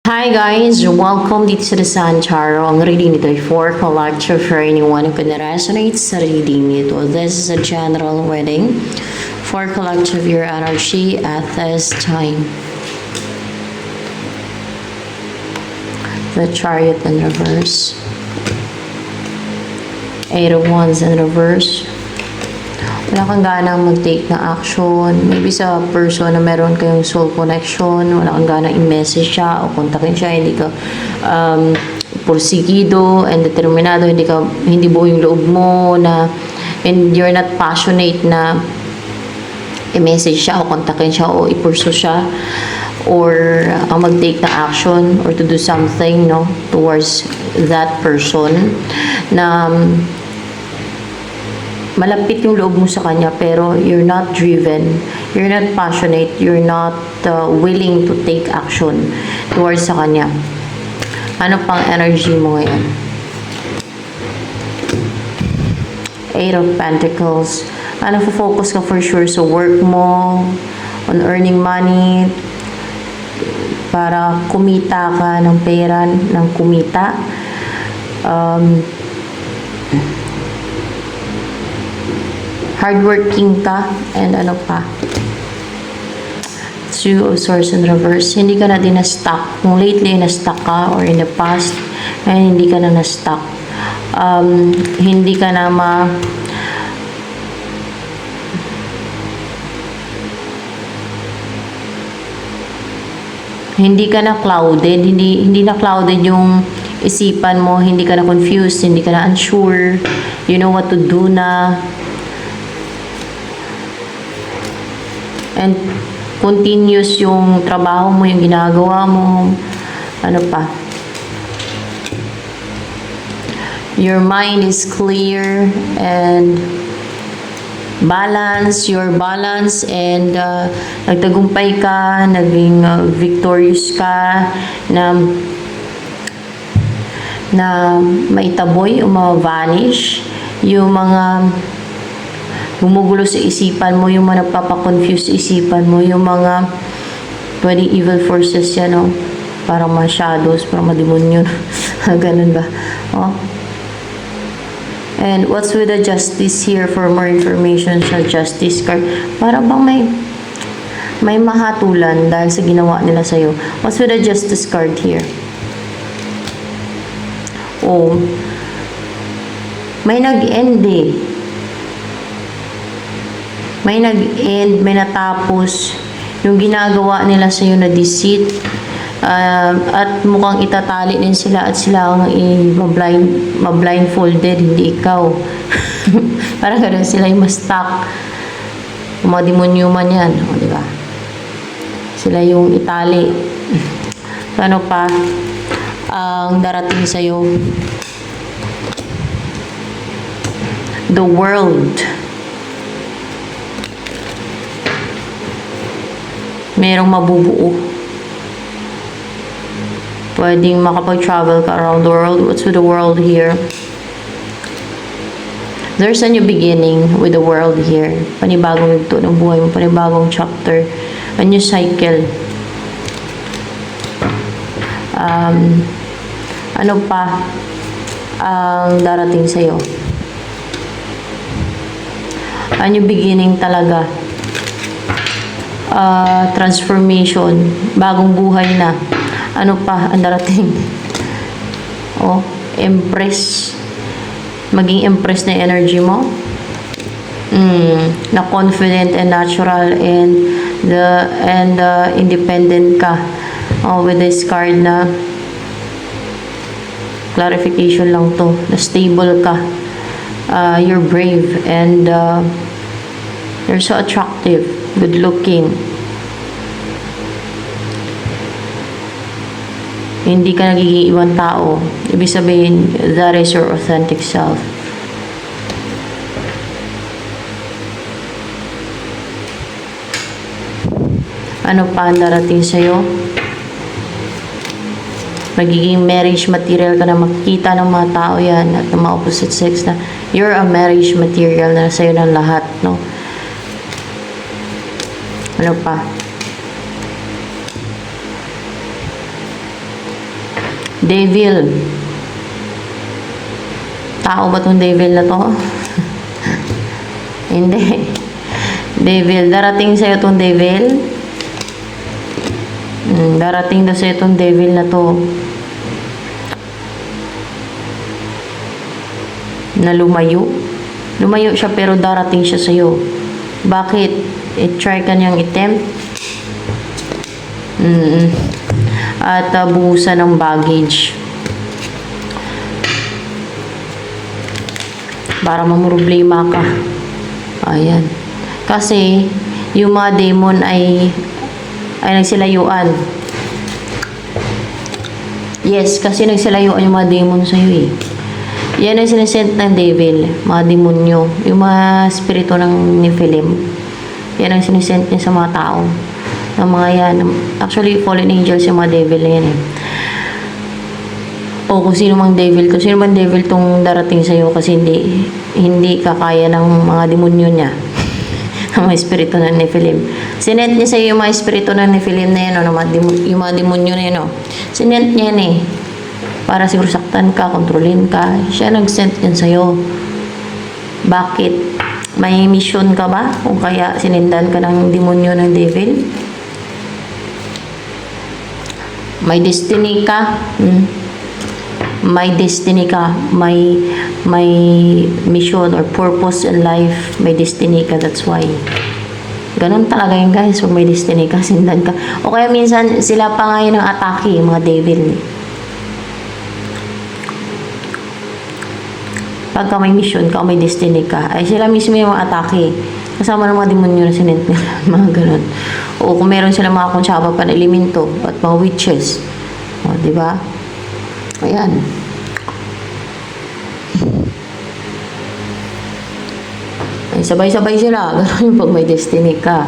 Hi guys! Welcome dito sa The Sun Tarot. Ang reading nito ay for collective for anyone who can resonate sa reading nito. This is a general reading for collective your energy at this time. The Chariot in reverse. Eight of Wands in reverse. Wala kang ganang mag-take na action. Maybe sa person na meron kayong soul connection, wala kang ganang i-message siya o kontakin siya, hindi ka porsigido and determinado, hindi buo yung loob mo na, and you're not passionate na i-message siya o kontakin siya o i-pursue siya or mag-take na action or to do something towards that person na malapit yung loob mo sa kanya pero you're not driven, you're not passionate, you're not willing to take action towards sa kanya. Ano pang energy mo ngayon? Eight of Pentacles. Ano, focus ka for sure sa work mo, on earning money, para kumita ka ng pera, ng kumita. Hardworking ka, and ano pa? Two of Swords in reverse. Hindi ka na din na-stuck. Kung lately na-stuck ka or in the past, ay hindi ka na na-stuck. Hindi ka na hindi ka na clouded, hindi na clouded yung isipan mo, hindi ka na confused, hindi ka na unsure, you know what to do na. And continuous yung trabaho mo, yung ginagawa mo. Ano pa? Your mind is clear and balance, your balance, and nagtagumpay ka, naging victorious ka, na maitaboy o ma-vanish yung mga gumugulo sa isipan mo, yung mga nagpapakonfuse sa isipan mo, yung mga pwedeng evil forces yan, parang mga shadows, parang mga demonyo. Ganun ba? And what's with the Justice here? For more information sa Justice card, parang bang may mahatulan dahil sa ginawa nila sa'yo. What's with the Justice card here? May nag-end may nag-end, may natapos yung ginagawa nila sa iyo na deceit, at mukhang itatali din sila at sila ang ma-blindfolded, hindi ikaw. Parang gano'n, sila yung ma-stuck. Mga demonyo man yan, di ba? Sila yung itali. Ano pa ang darating sa iyo? The World. Merong mabubuo. Pwedeng makapag-travel ka around the world. What's with the world here? There's a new beginning with the world here. Panibagong yugto ng buhay mo. Panibagong chapter. A new cycle. Ano pa ang darating sa'yo? A new beginning talaga. Transformation, bagong buhay na. Ano pa ang darating? Empress. Maging empress na energy mo. Na confident and natural and independent ka. With this card na clarification lang to, na stable ka. You're brave and you're so attractive, good looking. Hindi ka nagiging ibang tao. Ibig sabihin, that is your authentic self. Ano pa ang darating sa'yo? Magiging marriage material ka na, makikita ng mga tao yan at ng mga opposite sex na you're a marriage material na sa'yo ng lahat, Ano pa? Devil. Tao ba tong devil na to? Hindi. Devil. Darating sa'yo tong devil. Darating daw sa'yo tong devil na to. Na lumayo. Lumayo siya pero darating siya sa'yo. Bakit? I-try ka niyang attempt. At buhusan ng baggage. Para mamroblema ka. Ayan. Kasi, yung mga demon ay nagsilayuan. Yes, kasi nagsilayuan yung mga demon sa'yo eh. Yan ang sinesent ng devil, mga demonyo. Yung mga spirito ng Nephilim. Yan ang sinesent niya sa mga tao. Ng mga yan. Actually, fallen angels yung mga devil na yan eh. O kung sino mang devil. Kung sino mang devil tong darating sa'yo kasi hindi kakaya ng mga demonyo niya. Ang mga espiritu ng Nephilim. Sinent niya sa'yo yung mga espiritu ng Nephilim na yan, o, yung mga demonyo na yan, o. Sinent niya yan eh. Para siguro saktan ka, kontrolin ka. Siya nag-sent yan sa'yo. Bakit? May mission ka ba? Kung kaya sinendan ka ng demonyo ng devil? May destiny ka? May destiny ka. May mission or purpose in life. May destiny ka. That's why. Ganun talaga yun guys. Pag may destiny ka, sindan ka. O kaya minsan, sila pa nga yun ang atake, mga devil. Pagka may mission ka o may destiny ka, ay sila mismo yung atake. Kasama ng mga demonyo na sinent nila. Mga ganun. O kung meron sila mga konsyaba pa na elemento at mga witches. O, diba? Ayan. Ay, sabay-sabay sila. Ganun yung pag may destiny ka.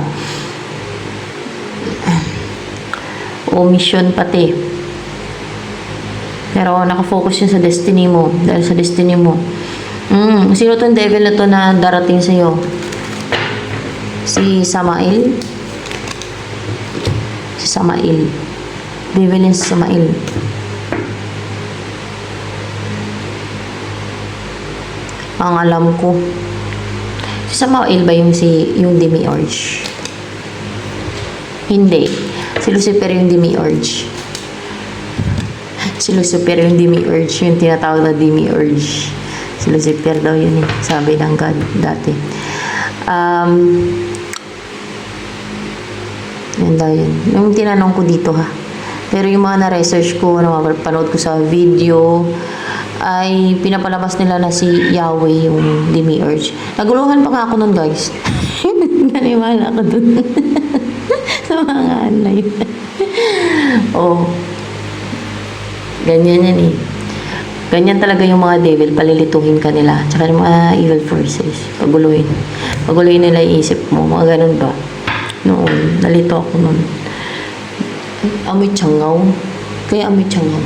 O mission pati. Pero nakafocus yun sa destiny mo. Dahil sa destiny mo. Sino tong devil na to na darating sa'yo? Si Samael? Si Samael. Devil yung si Samael. Ang alam ko. Si Samael ba yung demiurge? Hindi. Si Lucifer yung demiurge. Si Lucifer yung demiurge. Yung tinatawag na demiurge. Si Lucifer daw yun eh. Sabi ng God dati. Yan daw yun. Yung tinanong ko dito ha. Pero yung mga na-research ko, napanood ko sa video, ay pinapalabas nila na si Yahweh yung demiurge. Naguluhan pa nga ako nun guys. Naniwala ako dun. Sa mga anay. Oh. Ganyan yan eh. Ganyan talaga yung mga devil, palilituhin ka nila. Tsaka yung mga evil forces. Paguluhin. Paguluhin nila yung isip mo. Mga ganun ba? Noon, nalito ako noon. Amoy tsangaw. Kaya amoy tsangaw.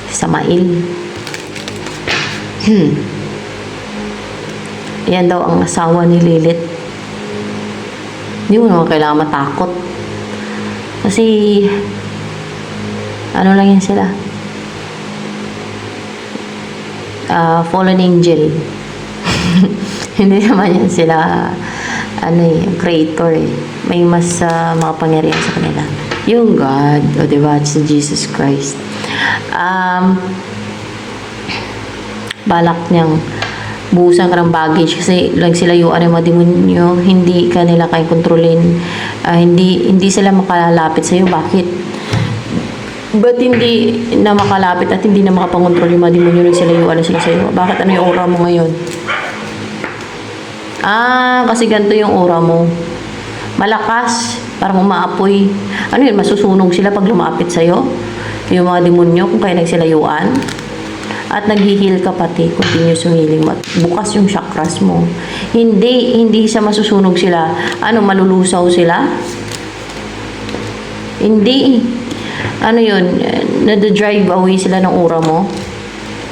Samael. Yan daw ang asawa ni Lilith. Hindi mo naman kailangan matakot. Kasi ano lang yan sila? Fallen angel. Hindi naman yan sila creator eh. May mas makapangyarihan sa kanila. Yung God, o diba? Si Jesus Christ. Balak niyang buhusan ka ng baggage kasi lang sila yung mga demonyo, hindi ka nila kaya kontrolin. Hindi sila makalapit sa'yo. Bakit? Ba't hindi na makalapit at hindi na makapangontrol yung mga demonyo na sila yung sila sa'yo? Bakit ano yung aura mo ngayon? Kasi ganito yung aura mo. Malakas, parang umaapoy. Ano yun, masusunog sila pag lumapit sa'yo? Yung mga demonyo kung kaya nagsilayuan. At naghihil ka pati, continuous yung healing mo. Bukas yung chakras mo. Hindi siya masusunog sila. Malulusaw sila? Hindi. Ano yun? Nada-drive away sila ng aura mo?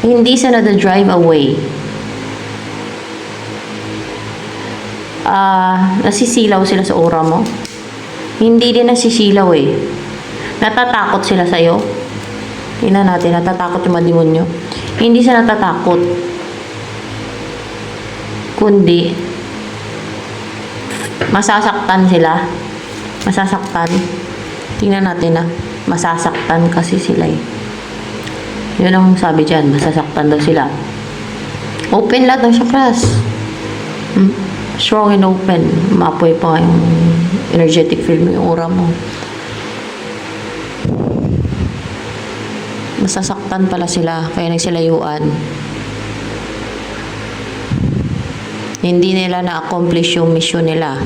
Hindi siya nada-drive away. Nasisilaw sila sa aura mo? Hindi din nasisilaw eh. Natatakot sila sa'yo? Tingnan natin, natatakot yung mga demonyo. Hindi sila natatakot. Kundi, masasaktan sila. Masasaktan. Tingnan natin masasaktan kasi sila eh. Yun ang sabi dyan, masasaktan daw sila. Open lahat ng chakras. Strong and open. Maapoy pa yung energetic field mo, yung aura mo. Masasaktan pala sila, kaya nagsilayuan. Hindi nila na-accomplish yung mission nila.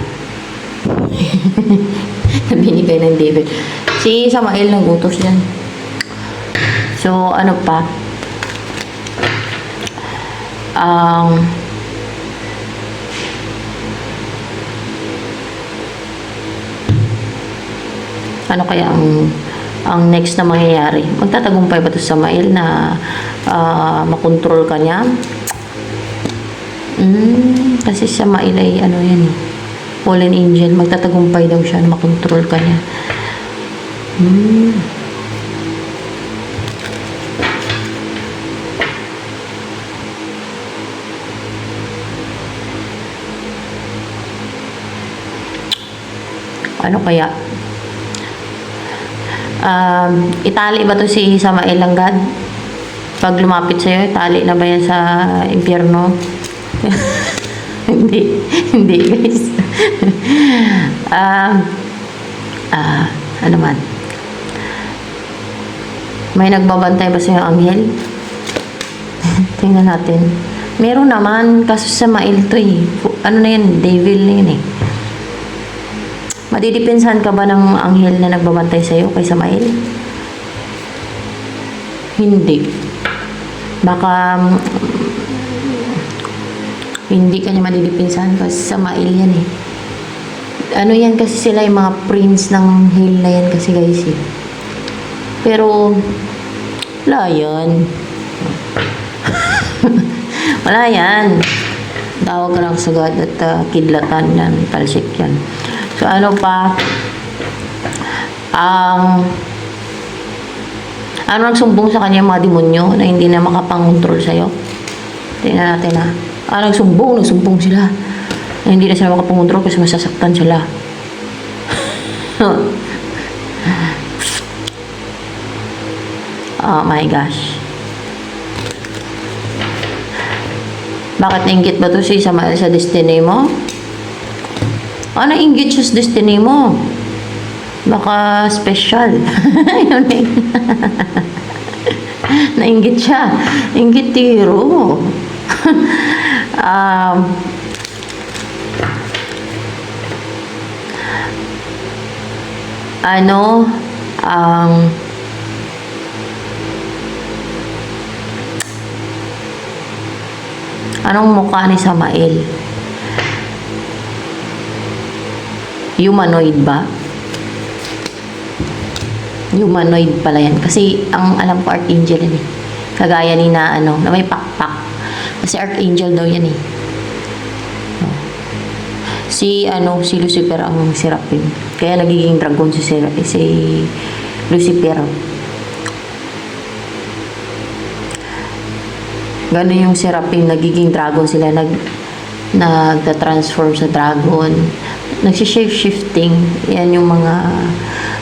Binigay ng David. Si Samael nagutos dyan. So, ano pa? Ano kaya ang next na mangyayari? Magtatagumpay ba ito sa Samael na makontrol ka niya? Kasi sa Samael ay ano yan eh, fallen angel. Magtatagumpay daw siya na makontrol ka niya. Ano kaya? Itali ba to si Samael ng God? Pag lumapit sa'yo, itali na ba yan sa impyerno? Hindi guys. Ano man? May nagbabantay ba sa'yo anghel? Tingnan natin. Meron naman, kaso sa Samael to eh. Ano na yan? Devil na yun eh. Madidepensahan ka ba ng anghel na nagbabantay sa'yo kay Samael? Hindi. Baka hindi ka niya madidepensahan kasi Samael yan eh. Ano yan kasi sila yung mga prince ng hell na yan kasi guys eh. Pero wala yan. Wala yan. Tawag ka lang sa God at kidlatan yan. Talsik yan. So, ano pa? Ano nagsumbong sa kanya mga demonyo na hindi na makapangontrol sa'yo? Tingnan natin nagsumbong sila. Na hindi na sila makapangontrol kasi masasaktan sila. Oh my gosh. Bakit nainggit ba to si Samael sa destiny mo? Ano inggit siya sa destiny mo? Baka special. Nainggit siya. Inggitiro. Anong mukha ni Samael? Humanoid ba? Humanoid pala yan. Kasi ang alam ko archangel yan eh. Kagaya ni na may pakpak. Kasi archangel daw yan eh. Si Lucifer ang seraphim. Kaya nagiging dragon si Lucifer. Ganun yung seraphim, nagiging dragon sila, nagta-transform sa dragon. Nagsi-shape-shifting. Yan yung mga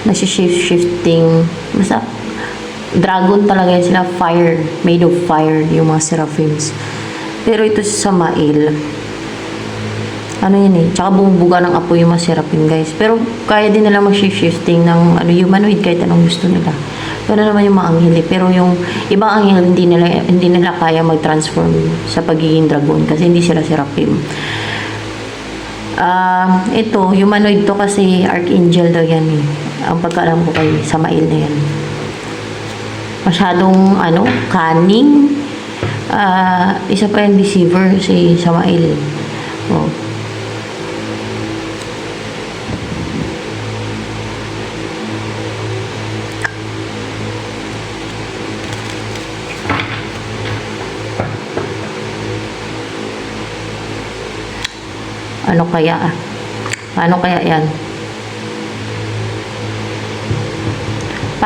nagsi-shape-shifting. Basta, dragon talaga yan sila. Fire. Made of fire. Yung mga seraphims. Pero ito si Samael. Ano yan eh. Tsaka bumubuga ng apoy yung mga seraphim guys. Pero kaya din nila mag-shape-shifting ng humanoid kahit anong gusto nila. Pero naman yung mga anghel eh. Pero yung ibang anghel hindi nila kaya mag-transform sa pagiging dragon. Kasi hindi sila seraphim. Ito, humanoid to kasi archangel daw yan eh. Ang pagkaalam ko kay Samael na yan. Masyadong, cunning. Isa pa yung deceiver si Samael. Oh. Ano kaya? Ano kaya yan?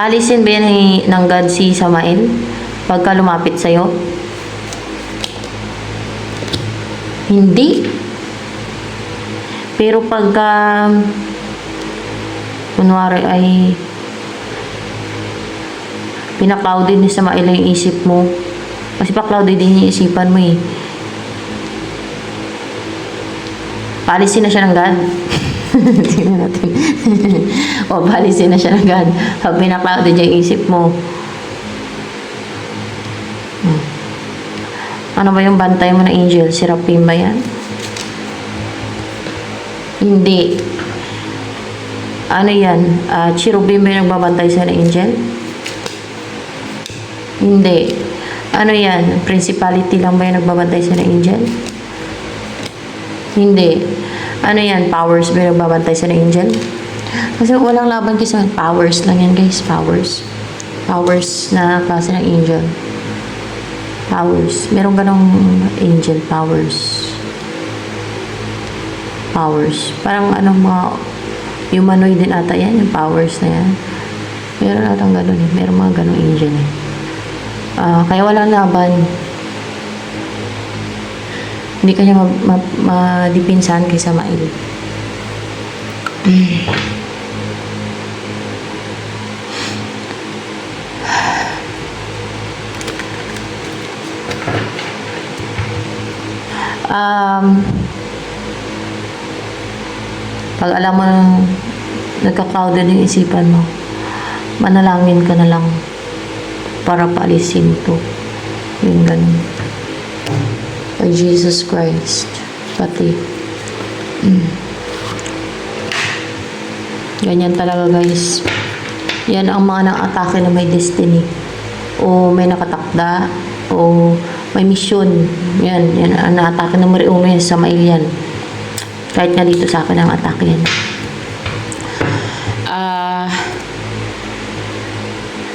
Paalisin ba yan ng God si Samael? Pagka lumapit sa'yo? Hindi. Pero pagka kunwari ay pinaklouded ni Samael yung isip mo. Kasi pa-clouded din yung isipan mo eh. Paalisin na siya ng God. Tingnan natin. O, paalisin na siya ng God. Pag pinaklouded yung isip mo. Ano ba yung bantay mo na angel? Seraphim ba yan? Hindi. Ano yan? Cherubim ba yung nagbabantay sa angel? Hindi. Ano yan? Principality lang ba yung nagbabantay sa angel? Hindi. Ano yan? Powers ba yung nagbabantay sa angel? Kasi walang laban kasi powers lang yan guys. Powers. Powers na klase ng angel. Powers. Meron ganong angel powers. Powers. Parang ano mga humanoid din ata yan. Yung powers na yan. Meron atang ganon eh. Meron mga ganong angel eh. Kaya walang laban. Hindi kanya madipinsahan kay Samael. Pag alam mo nagka-clouded yung isipan mo, manalangin ka na lang para paalisin to. Yung ganun. By Jesus Christ. Pati. Ganyan talaga guys. Yan ang mga nang-atake na may destiny. O may nakatakda. O may mission. Yan ang na-atake na mariuno yan sa Samael yan. Kahit nga dito sa akin ang atake yan.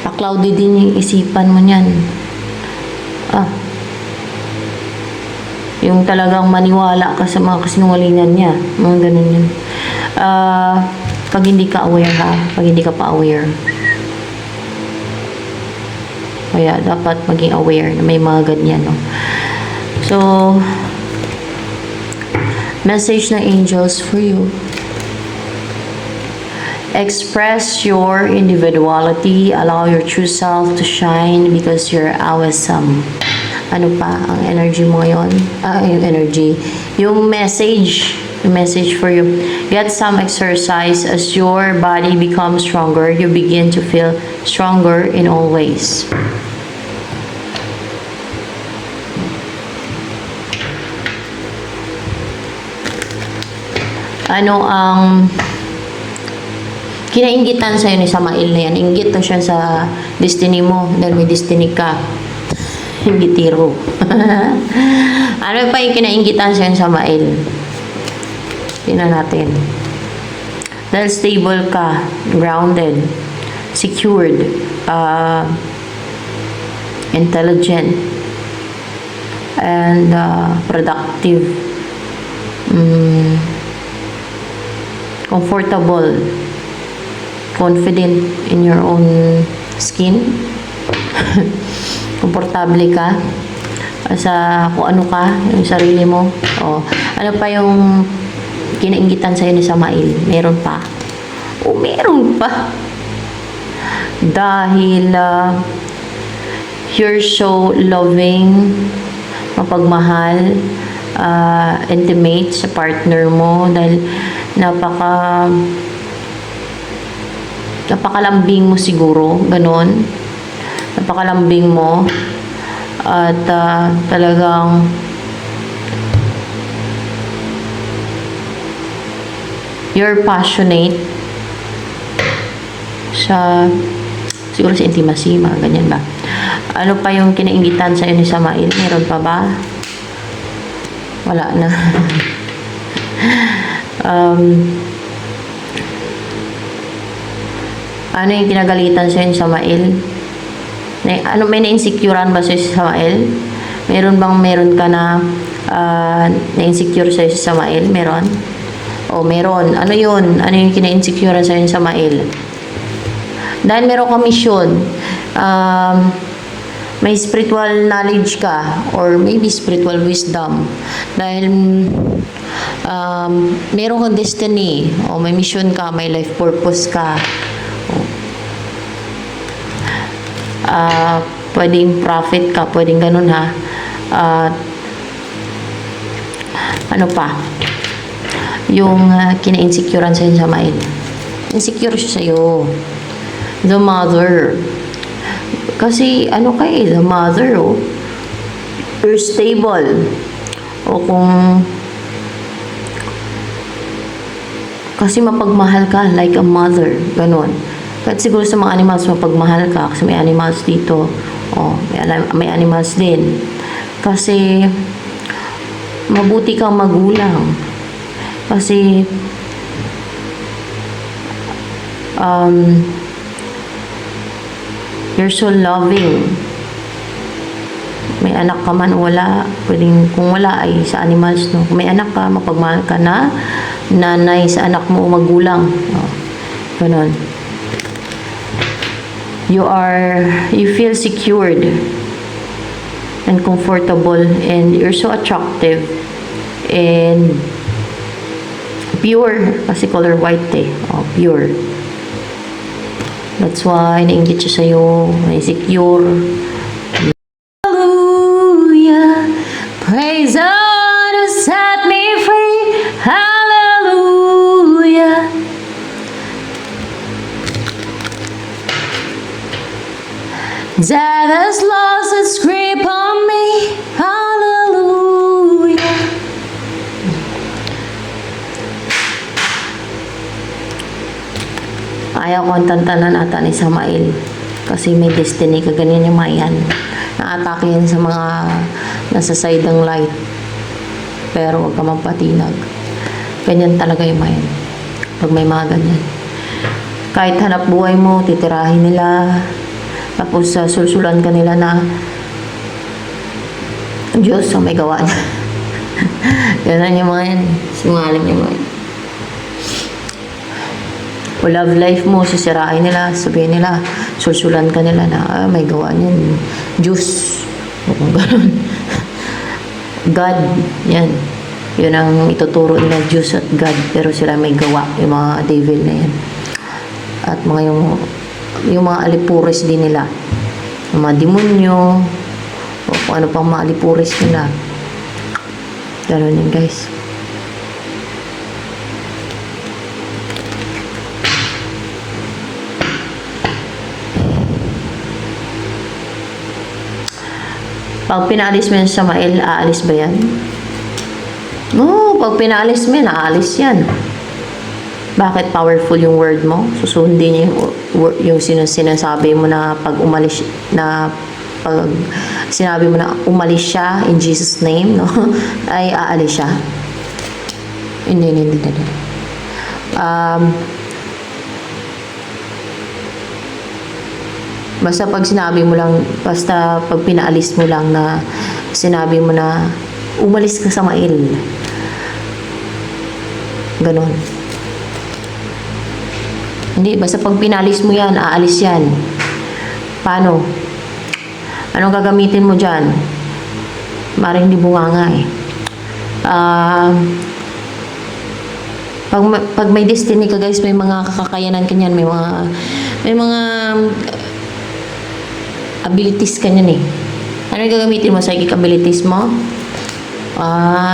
Pa-cloudy din yung isipan mo niyan. Yung talagang maniwala ka sa mga kasinungalingan niya. Mga ganun yun. Pag hindi ka aware ha. Pag hindi ka pa aware. Kaya dapat maging aware na may mga ganyan. No? So, message ng angels for you. Express your individuality. Allow your true self to shine because you're awesome. Ano pa ang energy mo ngayon? Yung energy. Yung message. Yung message for you. Get some exercise as your body becomes stronger. You begin to feel stronger in all ways. Ano ang kinainggitan sa'yo ni Samael na yan? Inggit na siya sa destiny mo dahil may destiny ka. Inggitiro. Ano pa yung kinainggitan sa'yo ni Samael? Tingnan natin. Dahil stable ka, grounded, secured, intelligent, and productive, comfortable, confident in your own skin, komportable ka sa kung ano ka, yung sarili mo. Ano pa yung kinainggitan sa'yo ni Samael? Meron pa. Meron pa. Dahil you're so loving, mapagmahal, intimate sa partner mo dahil napakalambing mo siguro, ganon. Napakalambing mo at talagang you're passionate sa siguro sa intimacy, mga ganyan ba? Ano pa yung kinainggitan sa'yo ni Samael? Meron pa ba? Wala na. Ano yung kinagalitan sa'yo ni Samael? May na-insecurean ba sa'yo si Samael? Meron ka na na-insecure sa'yo si Samael? Meron? Meron. Ano yun? Ano yung kina-insecurean sa'yo ni Samael? Dahil meron ka mission, may spiritual knowledge ka or maybe spiritual wisdom. Dahil meron kang destiny o may mission ka, may life purpose ka. Pwedeng prophet ka, pwedeng ganun ha. Ano pa? Yung kina-insecurean sa'yo sa Samael. Insecure siya sa'yo. The mother. Kasi ano the mother, oh. You're stable. O kung kasi mapagmahal ka like a mother. Ganon. Kahit siguro sa mga animals, mapagmahal ka. Kasi may animals dito. Oh, may animals din. Kasi mabuti kang magulang. Kasi you're so loving. May anak ka man o wala, pwedeng kung wala ay sa animals, no? Kung may anak ka, mapagmahal ka na nanay sa anak mo o magulang. Oh, ganon. You feel secured and comfortable and you're so attractive and pure kasi color white oh, pure. That's why nainggit siya sa'yo, secure. Hallelujah, praise God who set me free. Hallelujah. Death has lost its grip on me. Hallelujah. Ayaw ko ang tantanan ata ni Samael. Kasi may destiny ka, ganyan yung mga yan. Naatake yan sa mga nasa side ng light. Pero huwag ka mapatinag. Ganyan talaga yung mga yan. Pag may mga ganyan. Kahit hanap buhay mo, titirahin nila. Tapos sulsulan ka nila na Diyos ang may gawa niya. Ganun yung mga yan. Sinungaling yung mga yan. O love life mo, sisirain nila, sabihin nila, sulsulan ka nila na may gawa niyan. Diyos. O kung ganun. God. Yan. Yun ang ituturo nila, Diyos at God. Pero sila may gawa. Yung mga devil na yan. At mga yung mga alipuris din nila. Yung mga demonyo. O kung ano pang mga alipuris nila. Ganun yun, guys. Pag pinaalis mo yan sa Samael, aalis ba yan? No, pag pinaalis mo yan, aalis yan. Bakit powerful yung word mo? Susundin niya yung sinasabi mo na pag umalis, na pag sinabi mo na umalis siya in Jesus name, no? Ay aalis siya. Hindi. Basta pag sinabi mo lang, basta pag pinaalis mo lang na sinabi mo na umalis ka sa Samael. Ganon. Hindi, basta pag pinalis mo yan, aalis yan. Paano? Anong gagamitin mo dyan? Maring hindi bunganga eh. Pag may destiny ka guys, may mga kakayanan kanyan, may mga abilities kanyan eh. Ano yung gagamitin mo? Psychic abilities mo?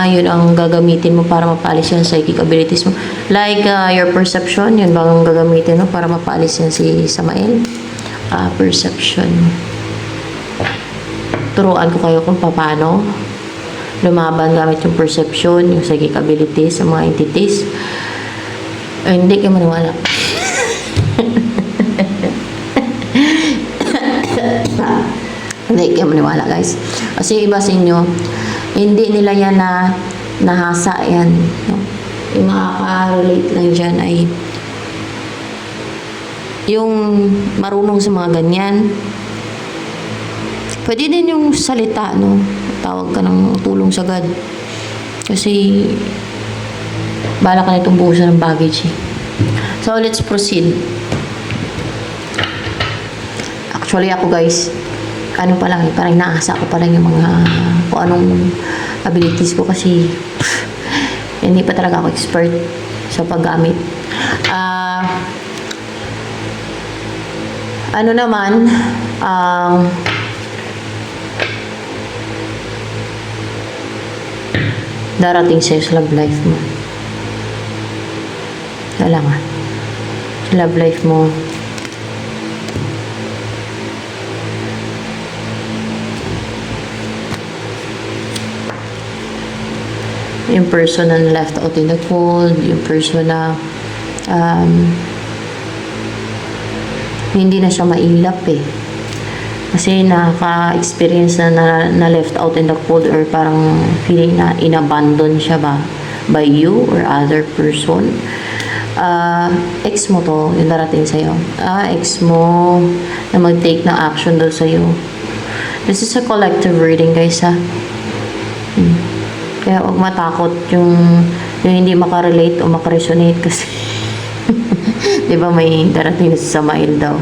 Yun ang gagamitin mo para mapalis yung psychic abilities mo. Like, your perception, yun ba ang gagamitin mo para mapalis yan si Samael? Perception. Turuan ko kayo kung paano lumaban gamit yung perception, yung psychic abilities sa mga entities. Hindi kayo maniwala. Hindi kayo maniwala guys. Kasi iba sa inyo, hindi nila yan na nahasa yan. No? Yung makaka-relate lang dyan ay yung marunong sa mga ganyan. Pwede din yung salita, no? Tawag ka ng tulong sa God. Kasi bala ka na itong buhusan ng baggage eh. So, let's proceed. Actually ako guys, ano pa lang, parang naasa ko pa lang yung mga kung anong abilities ko kasi hindi pa talaga ako expert sa paggamit. Ano naman, darating sa'yo sa love life mo. Wala nga. Sa love life mo, yung person na left out in the cold, yung person na hindi na siya mailap eh. Kasi naka-experience na left out in the cold or parang feeling na inabandon siya ba by you or other person. Ex mo to, yung darating sa'yo. Ex mo na mag-take ng action daw sa'yo. This is a collective reading guys ha. Kaya huwag matakot yung hindi makarelate o makaresonate kasi di ba may darating na si Samael daw.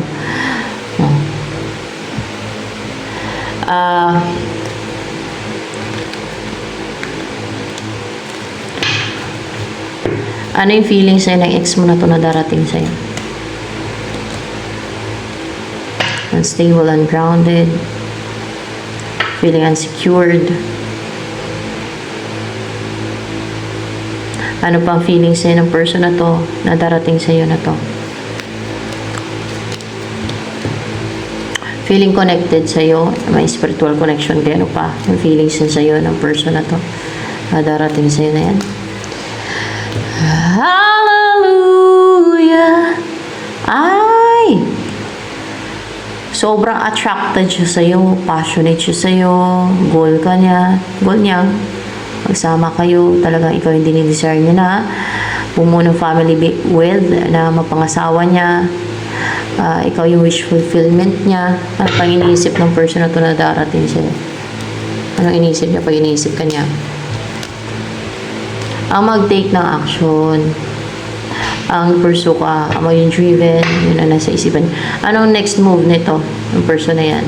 Ano yung feeling sa'yo ng ex mo na to na darating sa'yo? Unstable, ungrounded, feeling unsecured. Ano pang feeling sa'yo ng person na to na darating sa'yo na to? Feeling connected sa'yo, may spiritual connection kayo, ano pa? Yung feelings sa'yo ng person na to na darating sa'yo na yan. Hallelujah! Ay! Sobrang attracted siya sa'yo, passionate siya sa'yo, goal niya, magsama kayo, talagang ikaw yung dinidesire niya na bumuo ng family with, na mapangasawa niya, ikaw yung wish fulfillment niya. Ano pang iniisip ng person na to na darating sa'yo? Anong iniisip niya pag iniisip ka niya? Ang mag-take ng action, ang pursue ka, ang maging driven, yun ang nasa isipan. Anong next move nito, ng person na yan?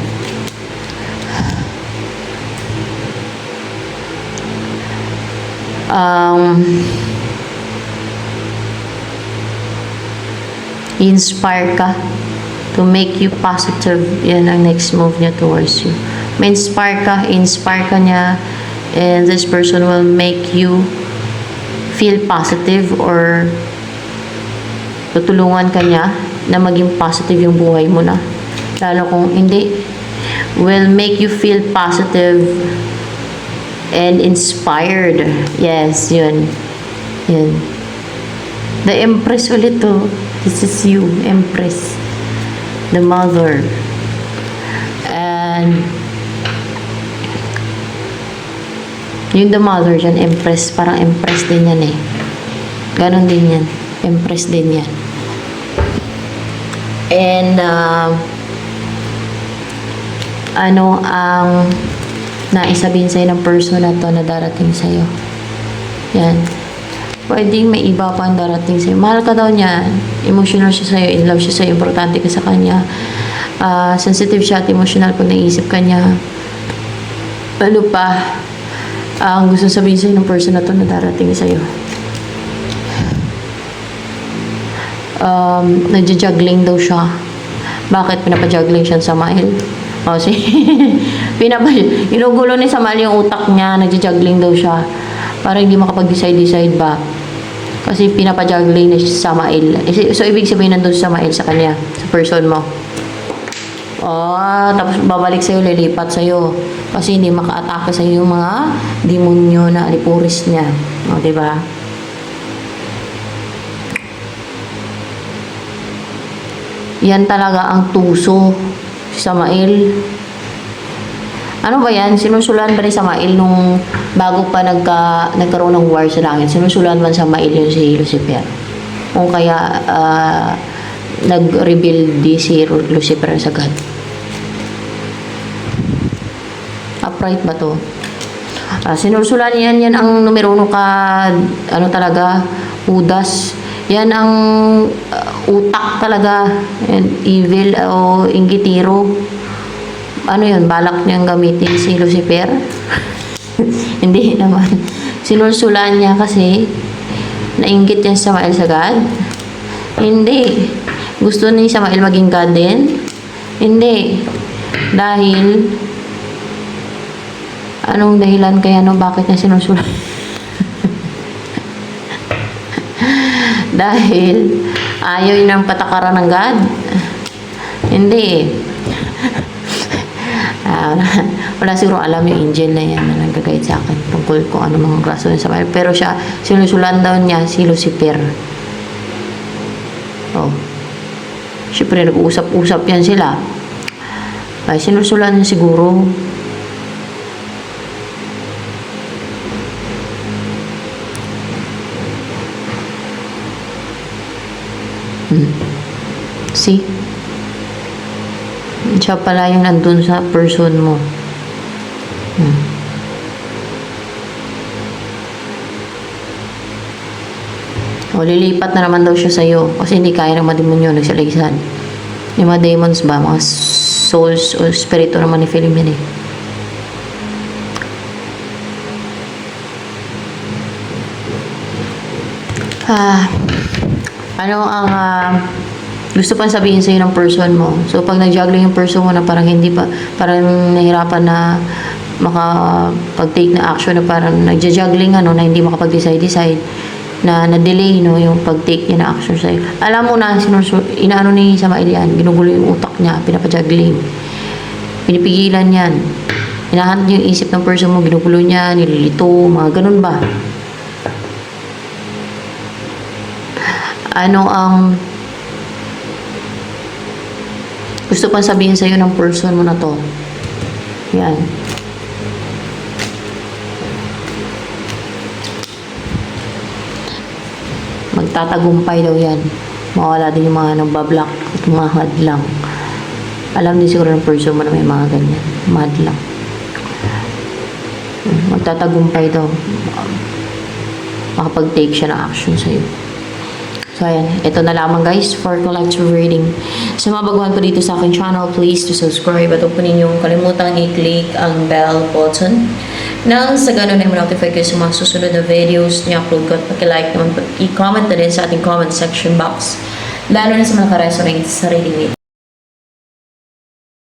Inspire ka to make you positive. Yan ang next move niya towards you. May inspire ka niya, and this person will make you feel positive or tutulungan ka niya na maging positive yung buhay mo na. Lalo kung hindi, will make you feel positive and inspired. Yes, yun. Yun. The Empress ulit to. This is you, Empress. The Mother. And yung The Mother dyan, Empress. Parang Empress din yan eh. Ganon din yan. Empress din yan. And ano ang naisabihin sa'yo ng person na to na darating sa'yo? Yan. Pwedeng may iba pa ang darating sa'yo. Mahal ka daw niya. Emotional siya sa'yo. In love siya sa'yo. Importante ka sa kanya. Sensitive siya at emotional pag naisip ka niya. Ano pa ang gusto sabihin sa'yo ng person na to na darating sa'yo? Nagja-juggling daw siya. Bakit pinapa-juggling siya sa Samael? Kasi inugulo ni Samael yung utak niya. Nagja-juggling daw siya para hindi makapag-decide ba. Kasi pinapa-juggling na si Samael. So ibig sabihin nandun si Samael sa kanya, sa person mo. Tapos babalik sa'yo, lilipat sa'yo. Kasi hindi maka-atake sa'yo yung mga demonyo na alipuris niya. Diba? Yan talaga ang tuso si Samael. Ano ba yan? Sinusulan ba ni Samael nung bago pa nagkaroon ng war sa langit? Sinusulan man Samael yun si Lucifer? Kung kaya nag-rebuild si Lucifer sa God? Upright ba to? Sinusulan yan ang numero 1 ka, ano talaga, Judas. Yan ang utak talaga. And evil o inggitiro. Ano yun? Balak niyang gamitin si Lucifer? Hindi naman. Sinulsulan niya kasi nainggit yan si Samael sa God? Hindi. Gusto ni Samael maging God din? Hindi. Dahil anong dahilan kaya bakit niya sinusulat? Dahil ayaw niya ng patakaran ng God? Hindi. Wala siguro alam yung angel na yan na nag-guide sa akin tungkol kung ano mga rason sa Samael. Pero siya, sinusulan daw niya si Lucifer. Oh. Siyempre, nag-uusap-usap yan sila. Ay, sinusulan niya siguro. See? Siya pala yung nandun sa person mo. O, lilipat na naman daw siya sa'yo kasi hindi kaya ng mga demonyo nagsalisan. Yung mga demons ba, mga souls o spirito naman ni Philomene. Ano ang gusto pang sabihin sa'yo ng person mo? So, pag nag-juggling yung person mo na parang hindi pa, parang nahirapan na makapag-take na action na parang nag-juggling na hindi makapag-decide na na-delay yung pag-take niya na action sa'yo. Alam mo na, inaano ni Samael yan, ginugulo yung utak niya, pinapa-juggling. Pinipigilan yan. Hinahanap niya yung isip ng person mo, ginugulo niya, nililito, mga ganun ba? Ano ang gusto pang sabihin sa'yo ng person mo na to? Yan. Magtatagumpay daw yan. Mawala din yung mga nagbablock at mga hadlang. Alam din siguro ng person mo na may mga ganyan. Madlang. Magtatagumpay daw. Makapag-take siya ng action sa'yo. So, ayan. Ito na lamang guys for collective reading. Sa mga baguhan po dito sa aking channel, please to subscribe at huwag po ninyong kalimutang i-click ang bell button. Nang sa ganun ay ma-notify kayo sa mga susunod na videos na i-upload ko at paki-like naman, i-comment na din sa ating comment section box. Lalo na sa mga ka-resonate sa reading with.